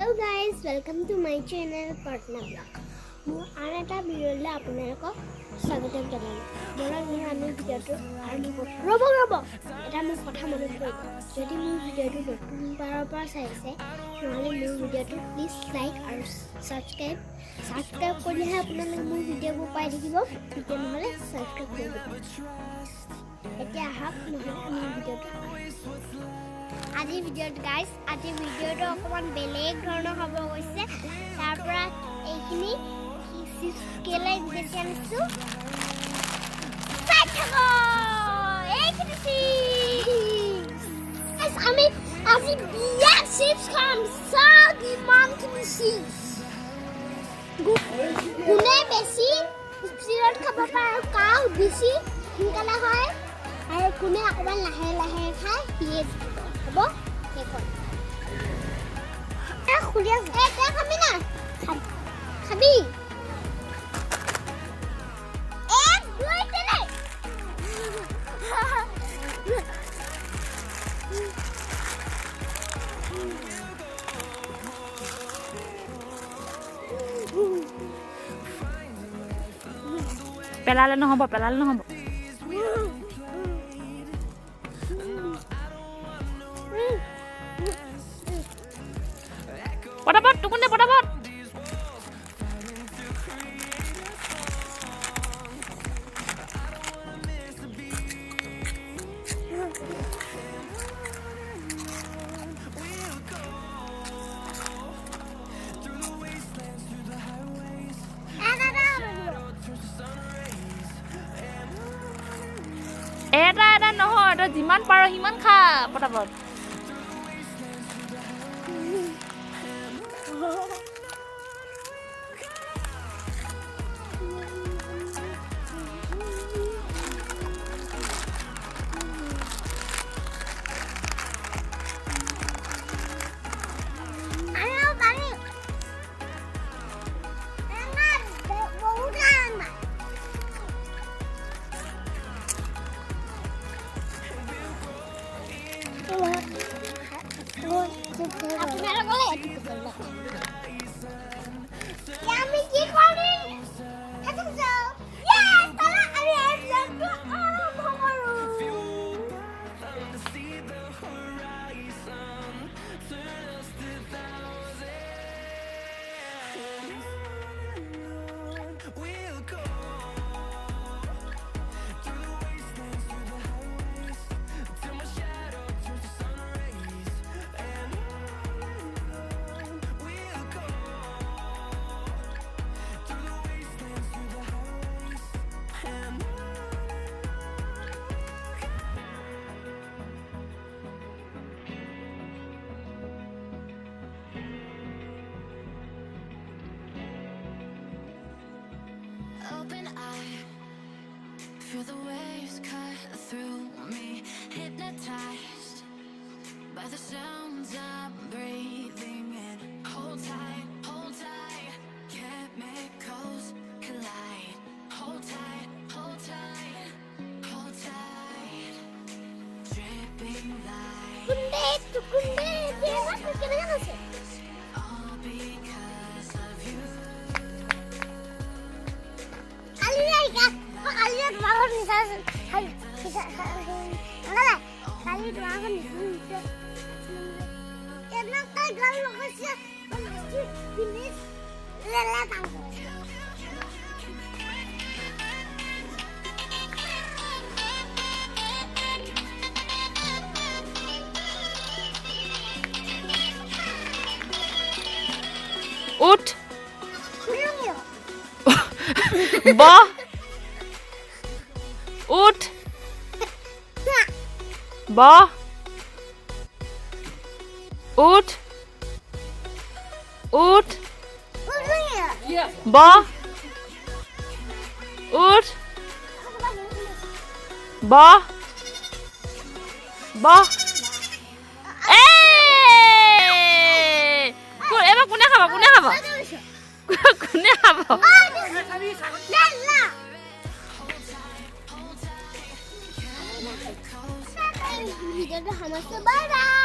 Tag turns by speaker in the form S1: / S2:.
S1: Hello guys, welcome to my channel Partner Vlog. মোৰ আন এটা ভিডিঅ'লৈ আপোনালোকক স্বাগতম জনালোঁ। বলক আমি ভিডিঅ'টো আৰম্ভ কৰোঁ। ৰ'ব এটা মোৰ কথা মনত পৰিব। যদি মোৰ ভিডিঅ'টো নতুনবাৰৰ পৰা চাইছে নহ'লে মোৰ ভিডিঅ'টো প্লিজ লাইক আৰু ছাবস্ক্ৰাইব কৰিলেহে আপোনালোকে মোৰ ভিডিঅ'বোৰ পাই থাকিব। তেতিয়া নহ'লে ছাবস্ক্ৰাইব কৰি দিব। এতিয়া আহক নহ'লে আমি ভিডিঅ'টো আজিৰ ভিডিঅ'টো গাইজ আজিৰ ভিডিঅ'টো অকণমান বেলেগ ধৰণৰ হ'ব গৈছে। তাৰ পৰা এইখিনি কেলে বেছি আনিছোঁ আমি আজি বিয়া চিপছ খাম। চাওক ইমানখিনি চিপছ কোনে বেছি স্পীডত খাব পাৰে কাও বেছি সোনকালে হয় আৰু কোনে অকণমান লাহে লাহে খায় সিয়ে হ'ব সেইখন খুলি আছে এতিয়া খাবি না খাবি এক দুই তিনি
S2: পেলালে নহ'ব পটাপট টুকুনে পটাপট এটা নহয় তই যিমান পাৰ সিমান খা পটাপট
S3: Open eye, feel the waves cut through me, hypnotized by the sounds I'm breathing in. Hold tight, chemicals collide. Hold tight, dripping light. All because of you.
S2: উঠ বহ উঠ বহ উঠ বহ উঠ বহ এবাৰ কোনে খাব
S1: ভিডিঅ'টো সামৰিছোঁ বাই বাই